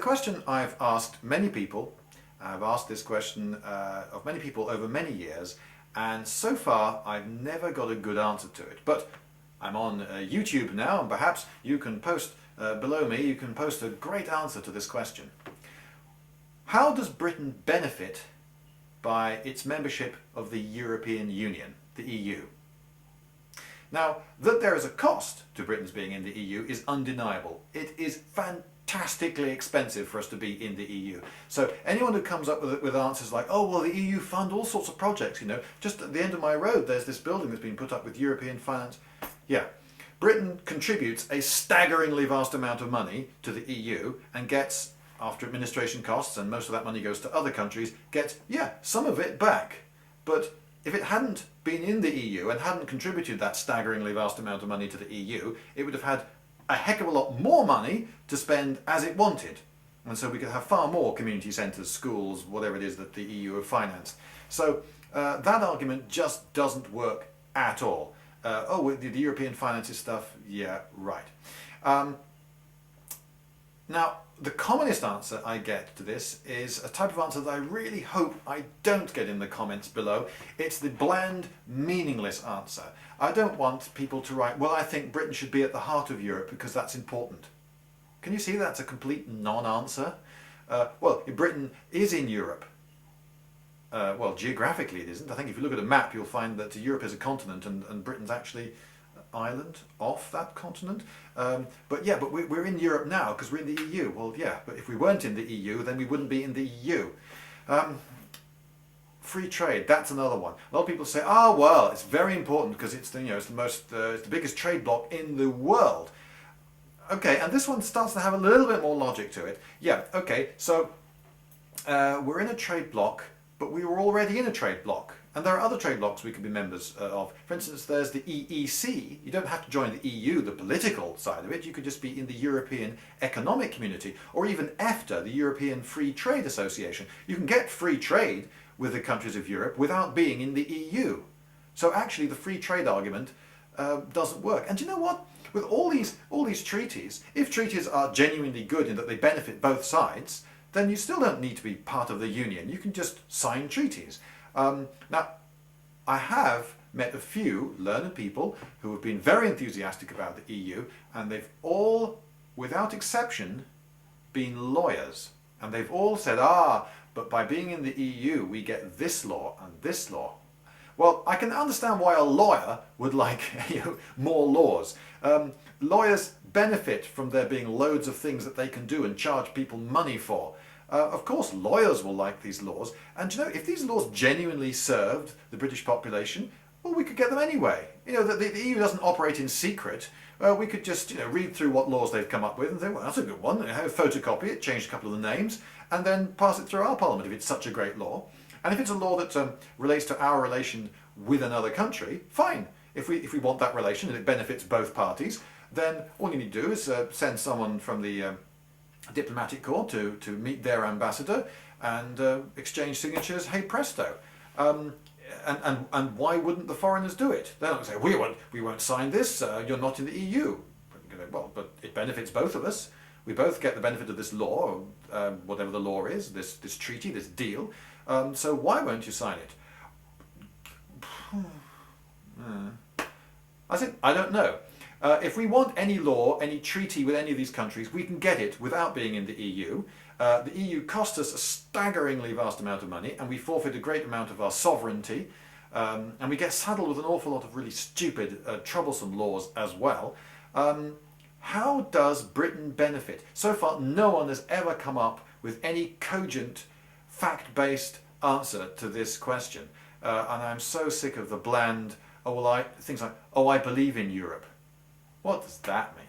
question I've asked many people. I've asked this question of many people over many years, and so far I've never got a good answer to it. But I'm on YouTube now, and perhaps you can post below me, you can post a great answer to this question. How does Britain benefit by its membership of the European Union, the EU? Now, that there is a cost to Britain's being in the EU is undeniable. It is fantastically expensive for us to be in the EU. So anyone who comes up with answers like, oh, well, the EU fund all sorts of projects, you know, just at the end of my road there's this building that's been put up with European finance. Yeah, Britain contributes a staggeringly vast amount of money to the EU and gets, after administration costs, and most of that money goes to other countries, gets, yeah, some of it back. But if it hadn't been in the EU and hadn't contributed that staggeringly vast amount of money to the EU, it would have had a heck of a lot more money to spend as it wanted. And so we could have far more community centres, schools, whatever it is that the EU have financed. So that argument just doesn't work at all. Oh, the European finances stuff, yeah, right. Now, the commonest answer I get to this is a type of answer that I really hope I don't get in the comments below. It's the bland, meaningless answer. I don't want people to write, well, I think Britain should be at the heart of Europe because that's important. Can you see that's a complete non-answer? Well, Britain is in Europe. Well, geographically it isn't. I think if you look at a map, you'll find that Europe is a continent and Britain's actually island off that continent. But yeah, but we're in Europe now because we're in the EU. Well, yeah, but if we weren't in the EU, then we wouldn't be in the EU. Free trade, that's another one. A lot of people say, oh, well, it's very important because it's the, it's the biggest trade bloc in the world. Okay, and this one starts to have a little bit more logic to it. Yeah, okay, so we're in a trade bloc, but we were already in a trade bloc. And there are other trade blocs we could be members of. For instance, there's the EEC. You don't have to join the EU, the political side of it. You could just be in the European Economic Community, or even EFTA, the European Free Trade Association. You can get free trade with the countries of Europe without being in the EU. So actually the free trade argument doesn't work. And do you know what? With all these treaties, if treaties are genuinely good in that they benefit both sides, then you still don't need to be part of the Union. You can just sign treaties. Now, I have met a few learned people who have been very enthusiastic about the EU, and they've all, without exception, been lawyers. And they've all said, but by being in the EU, we get this law and this law. Well, I can understand why a lawyer would like more laws. Lawyers benefit from there being loads of things that they can do and charge people money for. Of course, lawyers will like these laws, and if these laws genuinely served the British population, well, we could get them anyway. The EU doesn't operate in secret. We could just read through what laws they've come up with and think, well, that's a good one. Photocopy it, change a couple of the names, and then pass it through our parliament if it's such a great law. And if it's a law that relates to our relation with another country, fine. If we want that relation and it benefits both parties, then all you need to do is send someone from the diplomatic corps to meet their ambassador and exchange signatures. Hey presto! And why wouldn't the foreigners do it? They're not going to say we won't sign this. You're not in the EU. Well, but it benefits both of us. We both get the benefit of this law, whatever the law is, this treaty, this deal. So why won't you sign it? I said, I don't know. If we want any law, any treaty with any of these countries, we can get it without being in the EU. The EU costs us a staggeringly vast amount of money, and we forfeit a great amount of our sovereignty, and we get saddled with an awful lot of really stupid, troublesome laws as well. How does Britain benefit? So far, no one has ever come up with any cogent, fact-based answer to this question. And I'm so sick of the bland, things like, I believe in Europe. What does that mean?